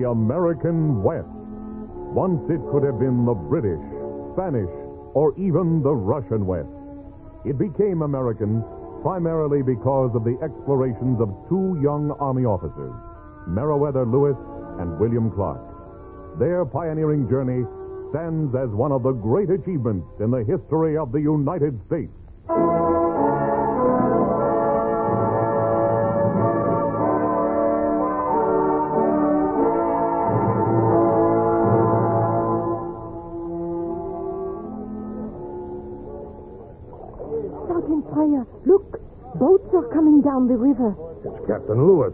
American West. Once it could have been the British, Spanish, or even the Russian West. It became American primarily because of the explorations of two young Army officers, Meriwether Lewis and William Clark. Their pioneering journey stands as one of the great achievements in the history of the United States. Sergeant Pryor, look. Boats are coming down the river. It's Captain Lewis.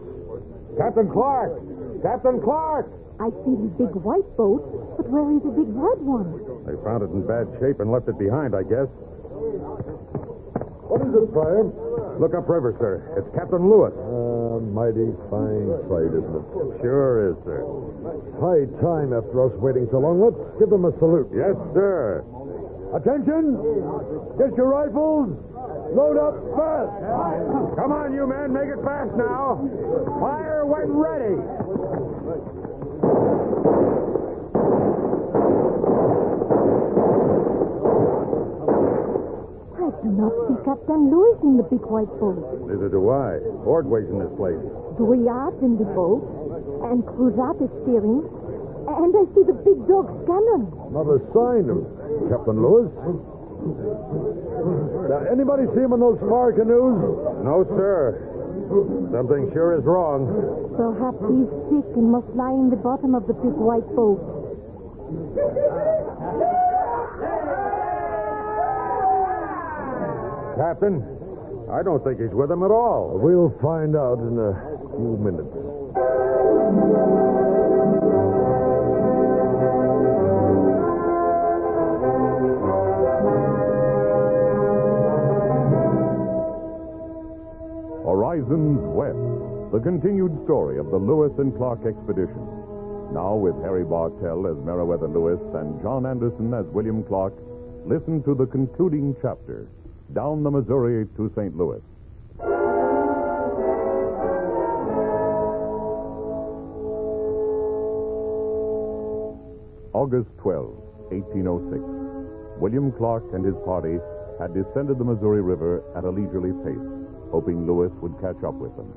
Captain Clark! Captain Clark! I see the big white boat, but where is the big red one? They found it in bad shape and left it behind, I guess. What is it, Pryor? Look upriver, sir. It's Captain Lewis. Mighty fine sight, isn't it? Sure is, sir. High time after us waiting so long. Let's give them a salute. Yes, sir. Attention! Get your rifles. Load up fast. Come on, you men. Make it fast now. Fire when ready. I do not see Captain Lewis in the big white boat. Neither do I. Ordway's in this place. Drouillard's in the boat, and Cruzat is steering, and I see the big dog Scanlon. Not a sign of Captain Lewis. Now, anybody see him in those far canoes? No, sir. Something sure is wrong. Perhaps he's sick and must lie in the bottom of the big white boat. Captain, I don't think he's with them at all. We'll find out in a few minutes. Horizons West, the continued story of the Lewis and Clark expedition. Now with Harry Bartell as Meriwether Lewis and John Anderson as William Clark, listen to the concluding chapter, Down the Missouri to St. Louis. August 12, 1806. William Clark and his party had descended the Missouri River at a leisurely pace, hoping Lewis would catch up with them.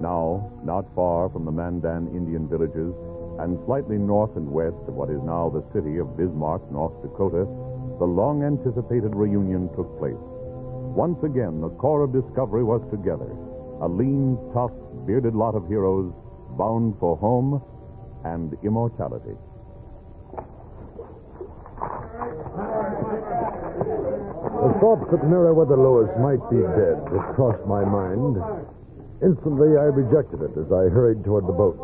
Now, not far from the Mandan Indian villages and slightly north and west of what is now the city of Bismarck, North Dakota, the long-anticipated reunion took place. Once again, the Corps of Discovery was together, a lean, tough, bearded lot of heroes bound for home and immortality. The thought that Meriwether Lewis might be dead had crossed my mind. Instantly, I rejected it as I hurried toward the boat.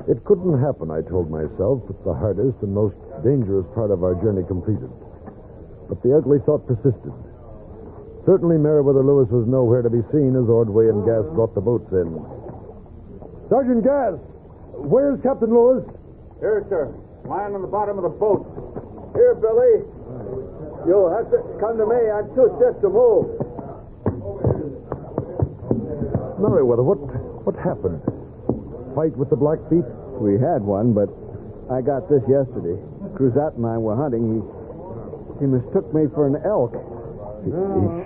It couldn't happen, I told myself, with the hardest and most dangerous part of our journey completed. But the ugly thought persisted. Certainly, Meriwether Lewis was nowhere to be seen as Ordway and Gass brought the boats in. Sergeant Gass, where's Captain Lewis? Here, sir. Lying on the bottom of the boat. Here, Billy. You'll have to come to me. I'm too stiff to move. Meriwether, what happened? Fight with the Blackfeet? We had one, but I got this yesterday. Cruzat and I were hunting. He mistook me for an elk. He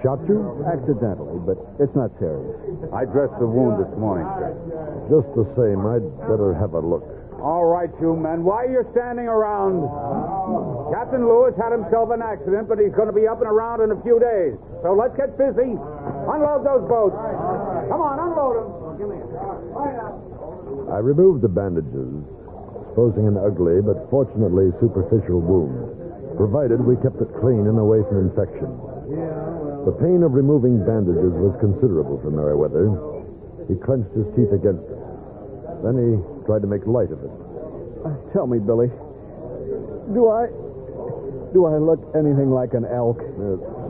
shot you? Accidentally, but it's not serious. I dressed the wound this morning, sir. Just the same, I'd better have a look. All right, you men. Why are you standing around? Captain Lewis had himself an accident, but he's going to be up and around in a few days. So let's get busy. Unload those boats. Come on, unload them. I removed the bandages, exposing an ugly but fortunately superficial wound, provided we kept it clean and away from infection. The pain of removing bandages was considerable for Meriwether. He clenched his teeth against it. Then he tried to make light of it. Tell me, Billy, do I look anything like an elk?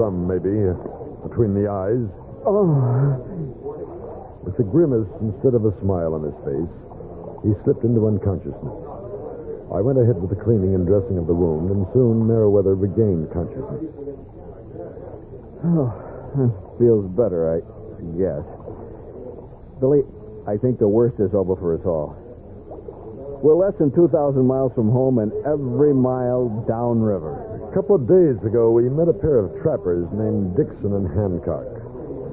Some, maybe, between the eyes. Oh. With a grimace instead of a smile on his face, he slipped into unconsciousness. I went ahead with the cleaning and dressing of the wound, and soon Meriwether regained consciousness. Oh, feels better, I guess. Billy, I think the worst is over for us all. We're less than 2,000 miles from home and every mile downriver. A couple of days ago, we met a pair of trappers named Dixon and Hancock.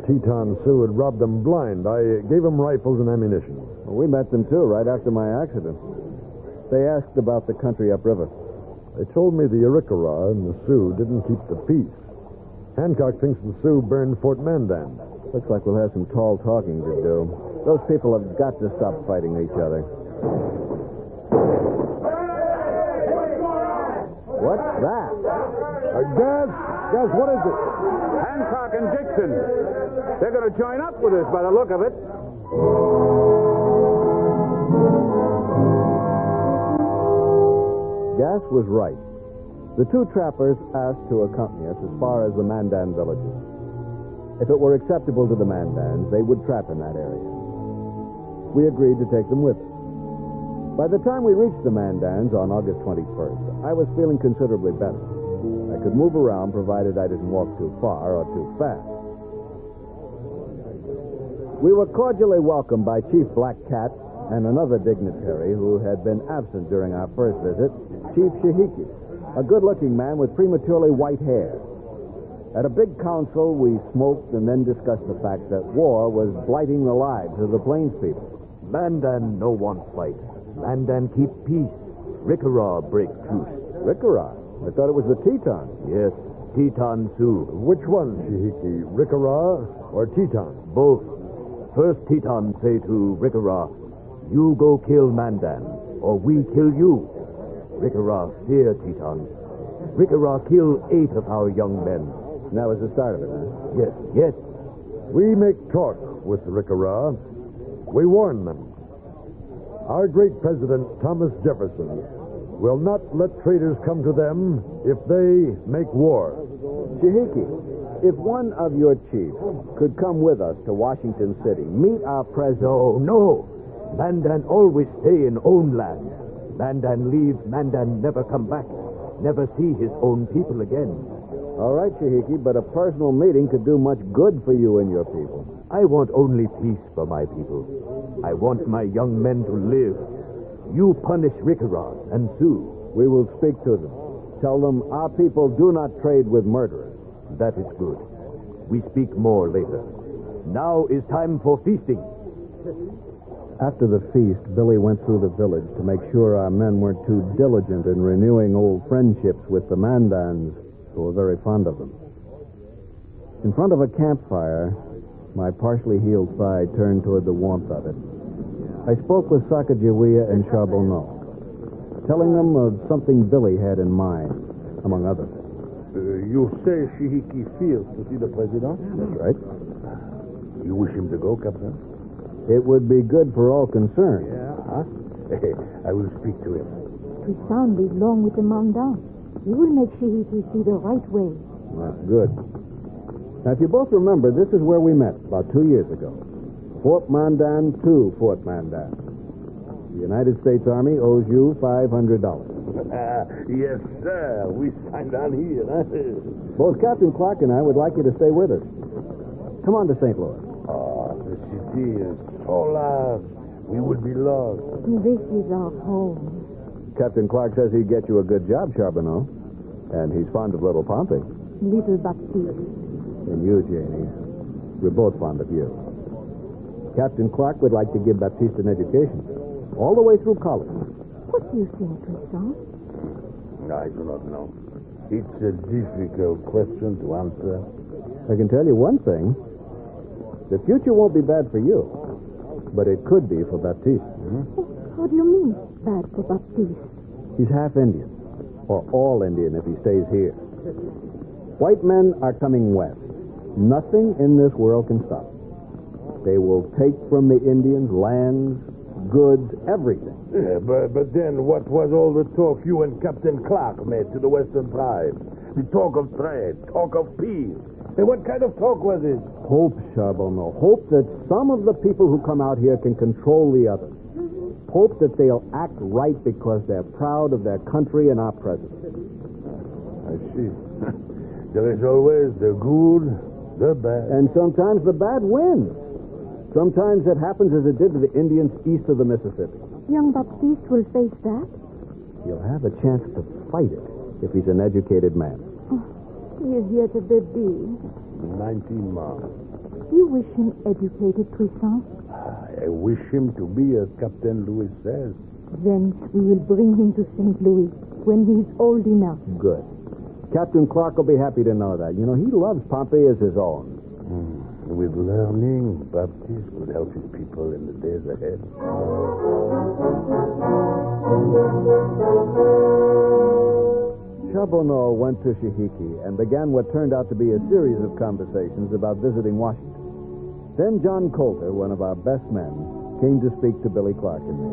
Teton Sioux had robbed them blind. I gave them rifles and ammunition. Well, we met them, too, right after my accident. They asked about the country upriver. They told me the Arikara and the Sioux didn't keep the peace. Hancock thinks the Sioux burned Fort Mandan. Looks like we'll have some tall talking to do. Those people have got to stop fighting each other. What's that? Gas! Gas, what is it? Hancock and Dixon. They're going to join up with us by the look of it. Gas was right. The two trappers asked to accompany us as far as the Mandan villages. If it were acceptable to the Mandans, they would trap in that area. We agreed to take them with us. By the time we reached the Mandans on August 21st, I was feeling considerably better. I could move around provided I didn't walk too far or too fast. We were cordially welcomed by Chief Black Cat and another dignitary who had been absent during our first visit, Chief Shihiki, a good-looking man with prematurely white hair. At a big council, we smoked and then discussed the fact that war was blighting the lives of the plains people. Mandan no want fight. Mandan keep peace. Rikara break truce. Rikara? I thought it was the Tetons. Yes, Teton Sioux. Which one, Shihiki? Rikara or Teton? Both. First Teton say to Rikara, you go kill Mandan, or we kill you. Rikara fear Teton. Rikara kill 8 of our young men. And that was the start of it, huh? Yes, yes. We make talk with the Rikara. We warn them. Our great president, Thomas Jefferson, will not let traitors come to them if they make war. Shihiki, if one of your chiefs could come with us to Washington City, meet our president... No. Mandan always stay in own land. Mandan leave, Mandan never come back. Never see his own people again. All right, Shihiki, but a personal meeting could do much good for you and your people. I want only peace for my people. I want my young men to live. You punish Rikara and Sioux. We will speak to them. Tell them our people do not trade with murderers. That is good. We speak more later. Now is time for feasting. After the feast, Billy went through the village to make sure our men weren't too diligent in renewing old friendships with the Mandans, who were very fond of them. In front of a campfire, my partially healed side turned toward the warmth of it. I spoke with Sacagawea and Charbonneau, telling them of something Billy had in mind, among others. You say Shihiki fears to see the president? That's right. You wish him to go, Captain? It would be good for all concerned. Huh? I will speak to him. Tristan lives long with the Mandan. He will make Shihiki see the right way. That's good. Now, if you both remember, this is where we met about 2 years ago. Fort Mandan to Fort Mandan. The United States Army owes you $500. Yes, sir. We signed on here, huh? Both Captain Clark and I would like you to stay with us. Come on to St. Louis. Oh, the city is so large. We would be lost. This is our home. Captain Clark says he'd get you a good job, Charbonneau. And he's fond of little Pompey. Little Baptiste. And you, Janie. We're both fond of you. Captain Clark would like to give Baptiste an education. All the way through college. What do you think, Tristan? I do not know. It's a difficult question to answer. I can tell you one thing. The future won't be bad for you. But it could be for Baptiste. How do you mean, bad for Baptiste? He's half Indian. Or all Indian if he stays here. White men are coming west. Nothing in this world can stop. They will take from the Indians lands, goods, everything. Yeah, but then what was all the talk you and Captain Clark made to the Western tribes? The talk of trade, talk of peace. And what kind of talk was it? Hope, Charbonneau. Hope that some of the people who come out here can control the others. Hope that they'll act right because they're proud of their country and our president. I see. There is always the good, the bad. And sometimes the bad wins. Sometimes it happens as it did to the Indians east of the Mississippi. young Baptiste will face that. He'll have a chance to fight it if he's an educated man. He is yet a baby. 19 months. You wish him educated, Toussaint? I wish him to be as Captain Louis says. Then we will bring him to St. Louis when he's old enough. Good. Captain Clark will be happy to know that. You know, he loves Pompey as his own. With learning, Baptiste could help his people in the days ahead. Charbonneau went to Shihiki and began what turned out to be a series of conversations about visiting Washington. Then John Coulter, one of our best men, came to speak to Billy Clark and me.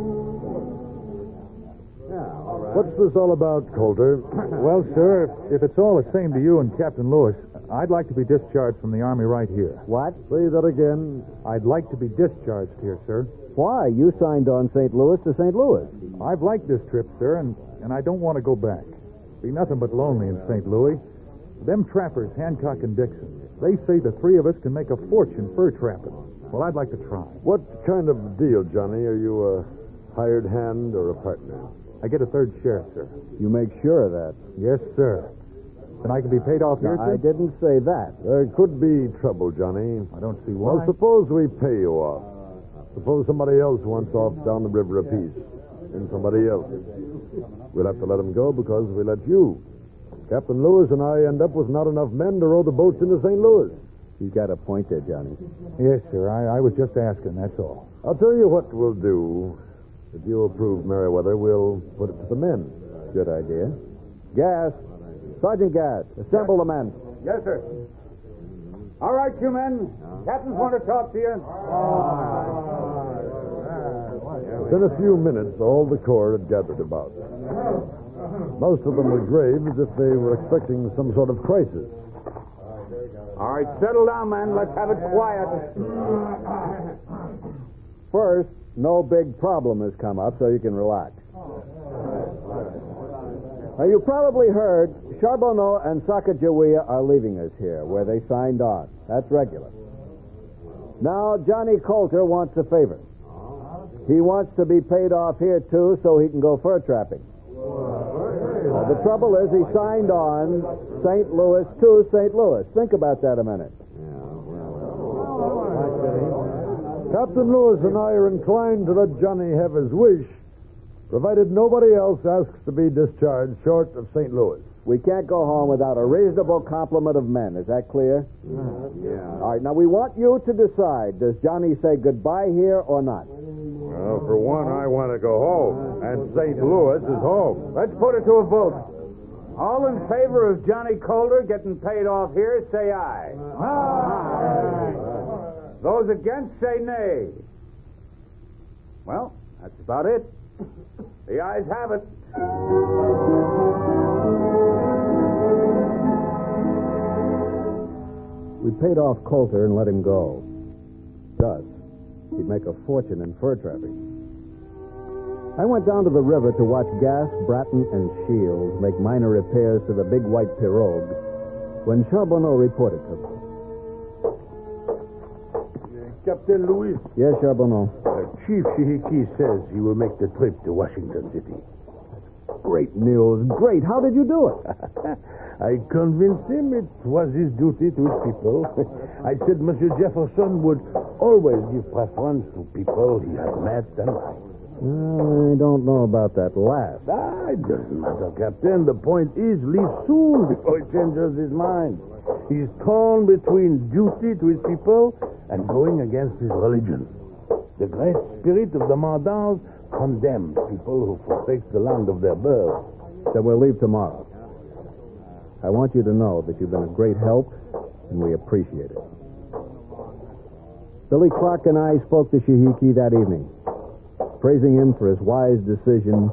What's this all about, Coulter? Well, sir, if it's all the same to you and Captain Lewis, I'd like to be discharged from the Army right here. What? Say that again. I'd like to be discharged here, sir. Why? You signed on St. Louis to St. Louis. I've liked this trip, sir, and I don't want to go back. Be nothing but lonely in St. Louis. Them trappers, Hancock and Dixon, they say the three of us can make a fortune fur trapping. Well, I'd like to try. What kind of deal, Johnny? Are you a hired hand or a partner? I get a third share, sir. You make sure of that. Yes, sir. And I can be paid off here, No, sir? I didn't say that. There could be trouble, Johnny. I don't see why. Well, suppose we pay you off. Suppose somebody else wants off down the river a piece. And somebody else. We'll have to let him go because we let you. Captain Lewis and I end up with not enough men to row the boats into St. Louis. You got a point there, Johnny. Yes, sir. I was just asking, that's all. I'll tell you what we'll do. If you approve, Meriwether, we'll put it to the men. Good idea. Gas. Sergeant Gas, assemble the men. Yes, sir. All right, you men. Captains want to talk to you. Within a few minutes, all the corps had gathered about. Most of them were grave as if they were expecting some sort of crisis. All right, settle down, man. Let's have it quiet. First, no big problem has come up, so you can relax. Now, you probably heard Charbonneau and Sacagawea are leaving us here, where they signed on. That's regular. Now, Johnny Coulter wants a favor. He wants to be paid off here, too, so he can go fur trapping. Now, the trouble is he signed on St. Louis to St. Louis. Think about that a minute. Captain Lewis and I are inclined to let Johnny have his wish, provided nobody else asks to be discharged short of St. Louis. We can't go home without a reasonable complement of men. Is that clear? Yeah. All right, now we want you to decide. Does Johnny say goodbye here or not? Well, for one, I want to go home, and St. Louis is home. Let's put it to a vote. All in favor of Johnny Coulter getting paid off here, say aye. Aye. Those against, say nay. Well, that's about it. The ayes have it. We paid off Coulter and let him go. Thus, he'd make a fortune in fur trapping. I went down to the river to watch Gass, Bratton, and Shields make minor repairs to the big white pirogue when Charbonneau reported to me. Captain Louis, Yes, Charbonneau. Chief Shihiki says he will make the trip to Washington City. Great news. Great. How did you do it? I convinced him it was his duty to his people. I said Monsieur Jefferson would always give preference to people he had met and liked. Well, I don't know about that last. It doesn't matter, Captain. The point is, leave soon before he changes his mind. He's torn between duty to his people and going against his religion. The great spirit of the Mandans condemns people who forsake the land of their birth. Then we'll leave tomorrow. I want you to know that you've been a great help, and we appreciate it. Billy Clark and I spoke to Shihiki that evening, praising him for his wise decision,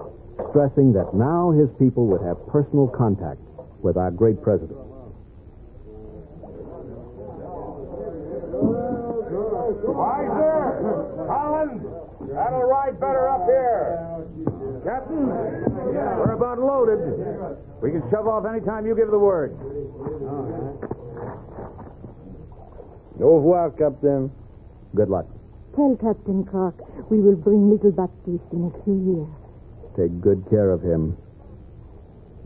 stressing that now his people would have personal contact with our great president. Why, sir? Collins, that'll ride better up here. Captain, we're about loaded. We can shove off any time you give the word. Au revoir, Captain. Good luck. Tell Captain Clark we will bring little Baptiste in a few years. Take good care of him.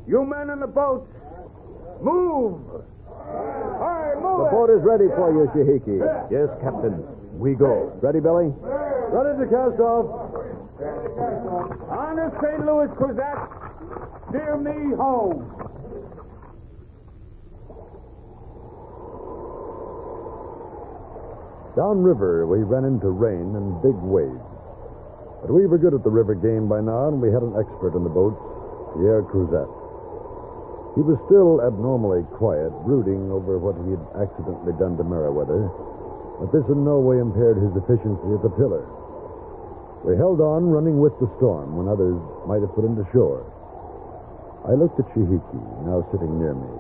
You men in the boats, move! All right, move The boat is ready for you, Shihiki. Yes, Captain. We go. Ready, Billy? Ready to cast off. On to St. Louis, Cruzat. Steer me home. Downriver, we ran into rain and big waves. But we were good at the river game by now, and we had an expert in the boats, Pierre Cruzat. He was still abnormally quiet, brooding over what he had accidentally done to Meriwether, but this in no way impaired his efficiency at the tiller. We held on, running with the storm when others might have put him to shore. I looked at Shihiki, now sitting near me.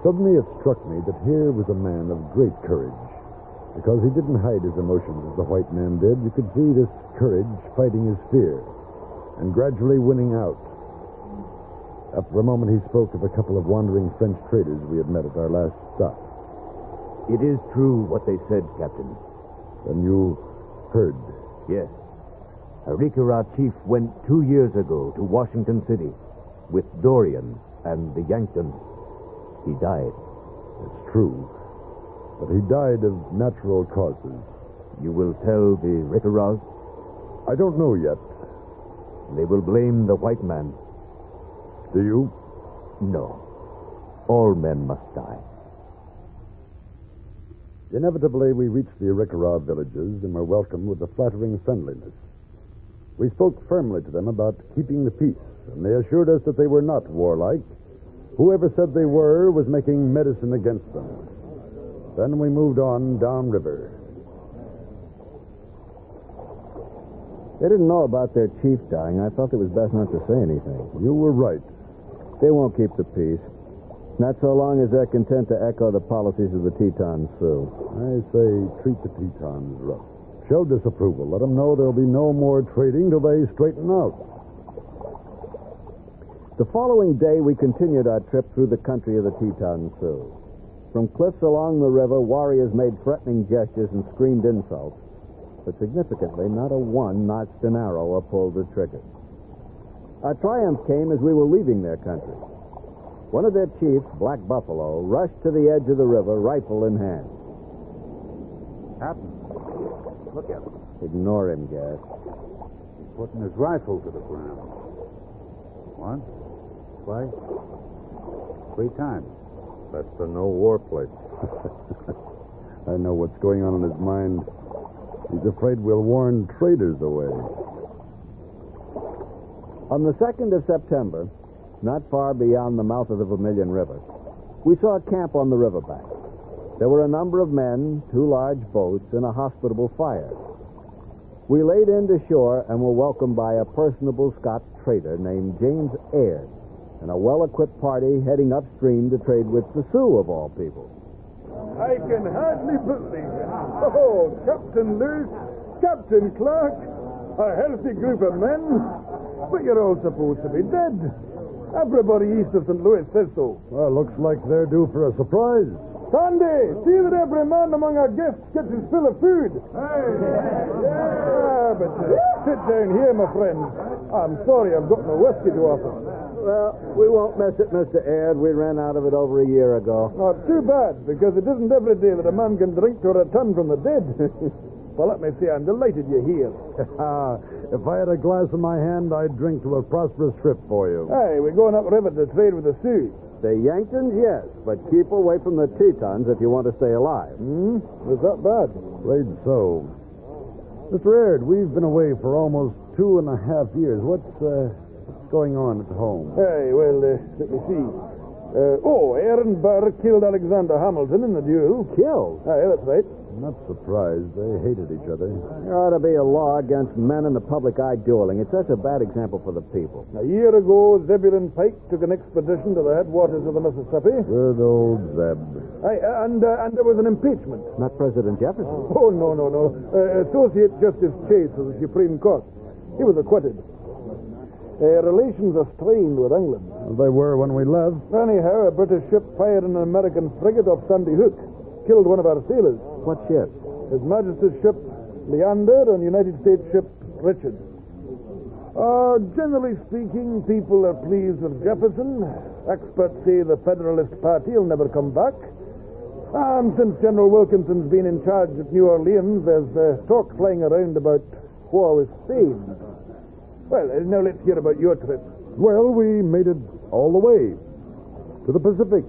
Suddenly it struck me that here was a man of great courage. Because he didn't hide his emotions as the white man did, you could see this courage fighting his fear and gradually winning out. After a moment, he spoke of a couple of wandering French traders we had met at our last stop. It is true what they said, Captain. Then you heard. Yes. A Rikara chief went 2 years ago to Washington City with Dorian and the Yanktons. He died. It's true. But he died of natural causes. You will tell the Rikaras? I don't know yet. They will blame the white man. Do you? No. All men must die. Inevitably, we reached the Rikara villages and were welcomed with a flattering friendliness. We spoke firmly to them about keeping the peace, and they assured us that they were not warlike. Whoever said they were was making medicine against them. Then we moved on downriver. They didn't know about their chief dying. I felt it was best not to say anything. You were right. They won't keep the peace. Not so long as they're content to echo the policies of the Teton Sioux. I say treat the Tetons rough. Show disapproval. Let them know there'll be no more trading till they straighten out. The following day, we continued our trip through the country of the Teton Sioux. From cliffs along the river, warriors made threatening gestures and screamed insults. But significantly, not a one notched an arrow or pulled the trigger. Our triumph came as we were leaving their country. One of their chiefs, Black Buffalo, rushed to the edge of the river, rifle in hand. Captain, look at him. Ignore him, Gas. He's putting his rifle to the ground. Once, twice, 3 times. That's the no war plate. I know what's going on in his mind. He's afraid we'll warn traders away. On the 2nd of September, not far beyond the mouth of the Vermilion River, we saw a camp on the riverbank. There were a number of men, 2 large boats, and a hospitable fire. We laid into shore and were welcomed by a personable Scotch trader named James Aird and a well-equipped party heading upstream to trade with the Sioux, of all people. I can hardly believe it. Oh, Captain Lewis, Captain Clark, a healthy group of men. But you're all supposed to be dead. Everybody east of St. Louis says so. Well, looks like they're due for a surprise. Sandy, see that every man among our guests gets his fill of food. But sit down here, my friend. I'm sorry I've got no whiskey to offer. Well, we won't miss it, Mr. Aird. We ran out of it over a year ago. Not too bad, because it isn't every day that a man can drink to return from the dead. Well, let me say, I'm delighted you're here. If I had a glass in my hand, I'd drink to a prosperous trip for you. Hey, we're going upriver to trade with the Sioux. The Yanktons, yes, but keep away from the Tetons if you want to stay alive. Was that bad? Afraid so. Mr. Aird, we've been away for almost 2.5 years. What's going on at home? Hey, well, let me see. Aaron Burr killed Alexander Hamilton in the duel. Killed? Hey, that's right. I'm not surprised. They hated each other. There ought to be a law against men in the public eye dueling. It's such a bad example for the people. A year ago, Zebulon Pike took an expedition to the headwaters of the Mississippi. Good old Zeb. Hey, and there was an impeachment. Not President Jefferson. Oh, no. Associate Justice Chase of the Supreme Court. He was acquitted. Relations are strained with England. They were when we left. Anyhow, a British ship fired an American frigate off Sandy Hook. Killed one of our sailors. What ship? His Majesty's ship Leander and United States ship Richard. Generally speaking, people are pleased with Jefferson. Experts say the Federalist Party will never come back. And since General Wilkinson's been in charge at New Orleans, there's talk flying around about war with Spain. Well, now let's hear about your trip. Well, we made it all the way to the Pacific.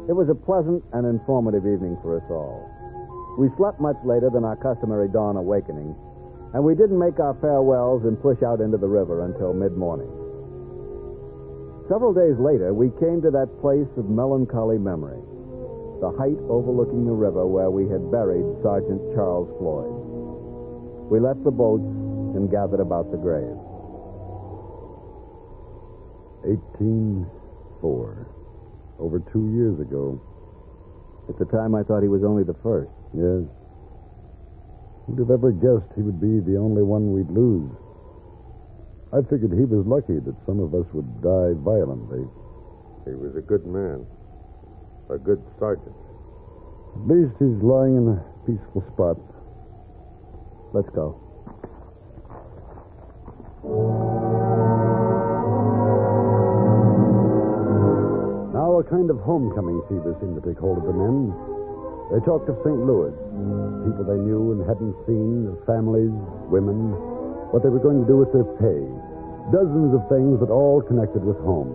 It was a pleasant and informative evening for us all. We slept much later than our customary dawn awakening, and we didn't make our farewells and push out into the river until mid-morning. Several days later, we came to that place of melancholy memory, the height overlooking the river where we had buried Sergeant Charles Floyd. We left the boats and gathered about the grave. 1804. Over 2 years ago. At the time, I thought he was only the first. Yes. Who'd have ever guessed he would be the only one we'd lose? I figured he was lucky that some of us would die violently. He was a good man. A good sergeant. At least he's lying in a peaceful spot. Let's go. Now a kind of homecoming fever seemed to take hold of the men. They talked of St. Louis, people they knew and hadn't seen, their families, women, what they were going to do with their pay. Dozens of things that all connected with home.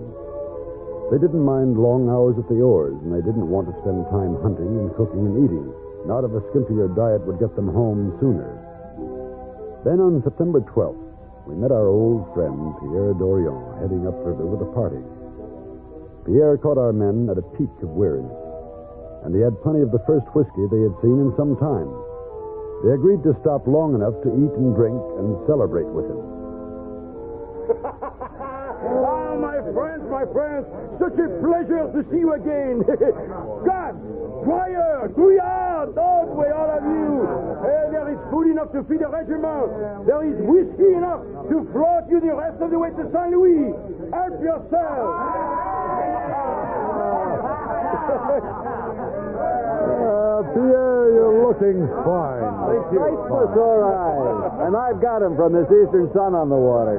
They didn't mind long hours at the oars, and they didn't want to spend time hunting and cooking and eating. Not if a skimpier diet would get them home sooner. Then on September 12th, we met our old friend Pierre Dorion heading upriver with a party. Pierre caught our men at a peak of weariness, and he had plenty of the first whiskey they had seen in some time. They agreed to stop long enough to eat and drink and celebrate with him. Oh, my friends, such a pleasure to see you again. God, Dwyer, Douillard, Dogway, all of you. There is food enough to feed a regiment. There is whiskey enough to float you the rest of the way to St. Louis. Help yourself. Pierre, you're looking fine. Thank you. Nice for sore eyes. And I've got him from this eastern sun on the water.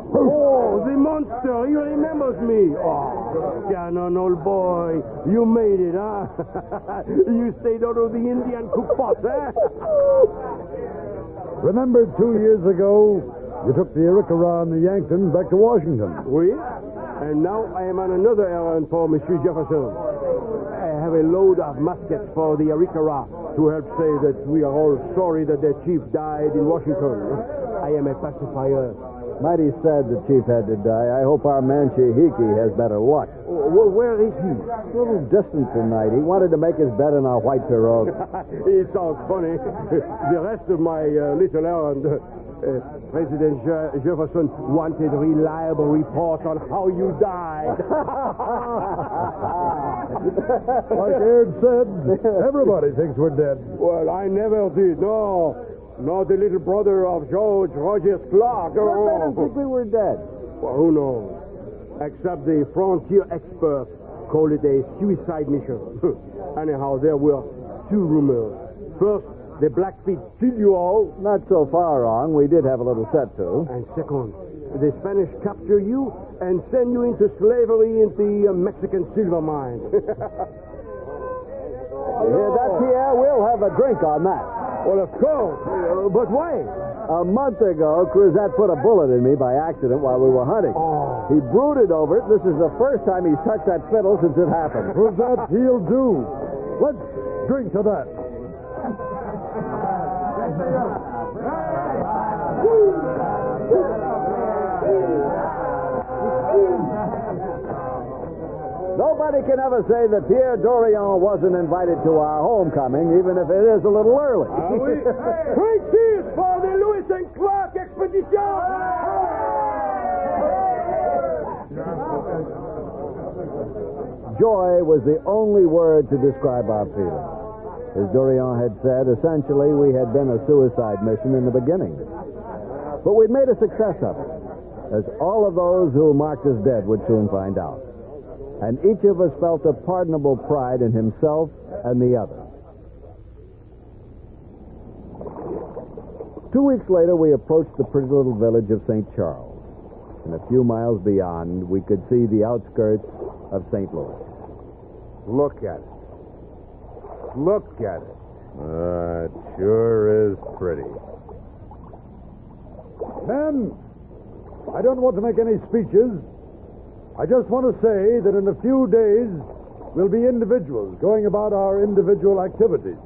Oh, the monster, he remembers me. Oh, Cannon, old boy, you made it, huh? You stayed out of the Indian cookpot, huh? Remember 2 years ago, you took the Arikara and the Yankton back to Washington. Oui, and now I am on another errand for Monsieur Jefferson. I have a load of muskets for the Arikara to help say that we are all sorry that their chief died in Washington. I am a pacifier. Mighty sad the chief had to die. I hope our man Shihiki has better luck. Well, where is he? A little distant tonight. He wanted to make his bed in our white pirogue. It sounds funny. The rest of my little errand... President Jefferson wanted reliable reports on how you died. Like Ed said, everybody thinks we're dead. Well, I never did, no. Not the little brother of George Rogers Clark. I don't think we were dead. Well, who knows? Except the frontier experts call it a suicide mission. Anyhow, there were two rumors. First, the Blackfeet killed you all. Not so far wrong. We did have a little set to. And second, the Spanish capture you and send you into slavery in the Mexican silver mine. You hear that, Pierre? We'll have a drink on that. Well, of course. But why? A month ago, Cruzat put a bullet in me by accident while we were hunting. Oh. He brooded over it. This is the first time he's touched that fiddle since it happened. Cruzat, he'll do. Let's drink to that. Nobody can ever say that Pierre Dorion wasn't invited to our homecoming, even if it is a little early. Three cheers for the Lewis and Clark expedition! Joy was the only word to describe our feelings. As Dorion had said, essentially we had been a suicide mission in the beginning. But we'd made a success of it, as all of those who marked us dead would soon find out. And each of us felt a pardonable pride in himself and the other. 2 weeks later, we approached the pretty little village of St. Charles. And a few miles beyond, we could see the outskirts of St. Louis. Look at it. Look at it. It sure is pretty. Men, I don't want to make any speeches. I just want to say that in a few days, we'll be individuals going about our individual activities.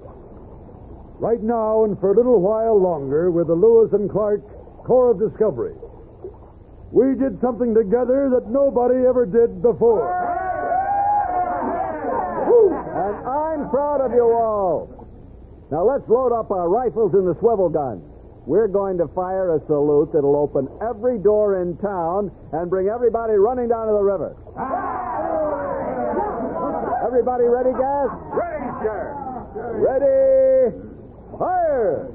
Right now, and for a little while longer, we're the Lewis and Clark Corps of Discovery. We did something together that nobody ever did before. And I'm proud of you all. Now let's load up our rifles and the swivel guns. We're going to fire a salute that'll open every door in town and bring everybody running down to the river. Everybody ready, Gas? Ready, sir. Ready? Fire!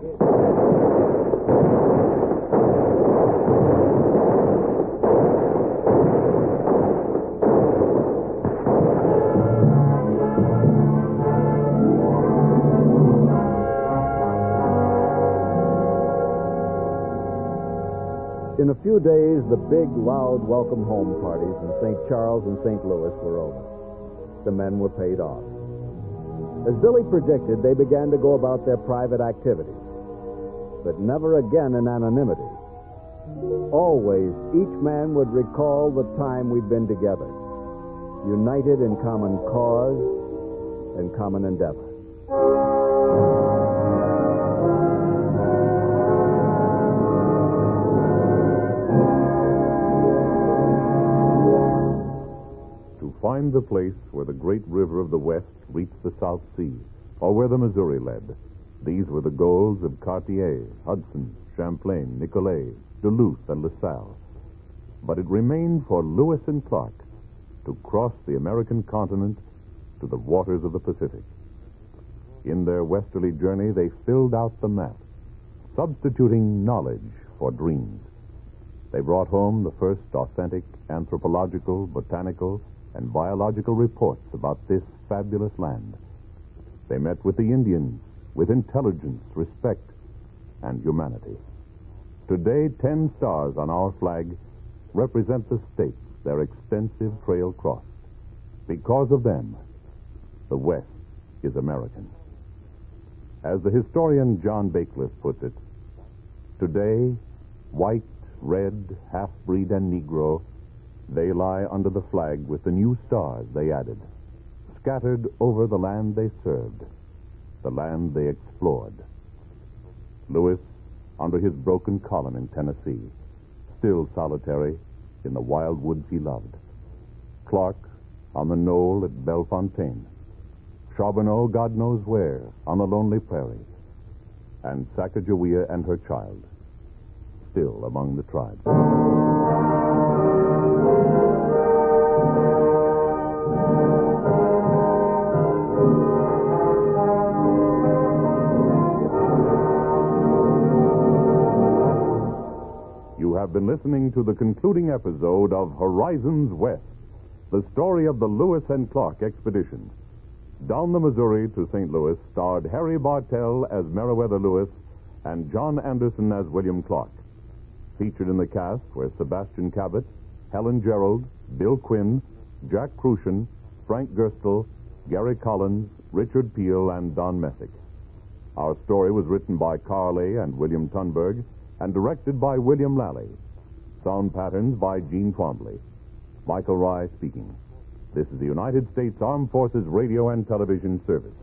In a few days, the big, loud welcome home parties in St. Charles and St. Louis were over. The men were paid off. As Billy predicted, they began to go about their private activities, but never again in anonymity. Always, each man would recall the time we'd been together, united in common cause and common endeavor. To find the place where the great river of the West reached the South Sea, or where the Missouri led, these were the goals of Cartier, Hudson, Champlain, Nicolet, Duluth, and LaSalle. But it remained for Lewis and Clark to cross the American continent to the waters of the Pacific. In their westerly journey, they filled out the map, substituting knowledge for dreams. They brought home the first authentic anthropological, botanical, and biological reports about this fabulous land. They met with the Indians with intelligence, respect, and humanity. Today, 10 stars on our flag represent the states their extensive trail crossed. Because of them, the West is American. As the historian John Bakeless puts it, today, white, red, half-breed, and Negro, they lie under the flag with the new stars they added, scattered over the land they served, the land they explored. Lewis, under his broken column in Tennessee, still solitary in the wild woods he loved. Clark, on the knoll at Bellefontaine. Charbonneau, God knows where, on the lonely prairie. And Sacagawea and her child, still among the tribes. You have been listening to the concluding episode of Horizons West, the story of the Lewis and Clark expedition. Down the Missouri to St. Louis starred Harry Bartell as Meriwether Lewis and John Anderson as William Clark. Featured in the cast were Sebastian Cabot, Helen Gerald, Bill Quinn, Jack Crucian, Frank Gerstle, Gary Collins, Richard Peel, and Don Messick. Our story was written by Carley and William Tunberg and directed by William Lally. Sound patterns by Gene Twombly. Michael Rye speaking. This is the United States Armed Forces Radio and Television Service.